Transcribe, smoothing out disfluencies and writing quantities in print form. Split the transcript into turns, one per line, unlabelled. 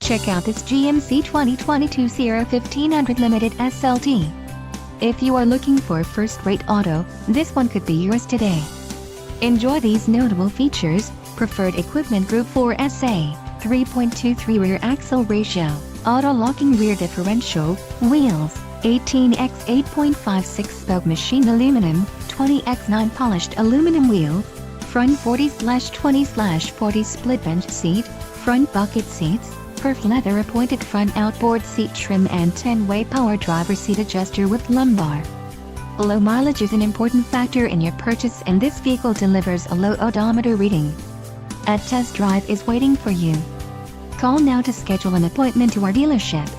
Check out this GMC 2022 Sierra 1500 Limited SLT. If you are looking for a first-rate auto, this one could be yours today. Enjoy these notable features: preferred equipment group 4SA, 3.23 rear axle ratio, auto-locking rear differential, wheels, 18x 8.56 spoke machined aluminum, 20x9 polished aluminum wheels, front 40/20/40 split bench seat, front bucket seats, perf leather appointed front outboard seat trim and 10-way power driver seat adjuster with lumbar. Low mileage is an important factor in your purchase, and this vehicle delivers a low odometer reading. A test drive is waiting for you. Call now to schedule an appointment to our dealership.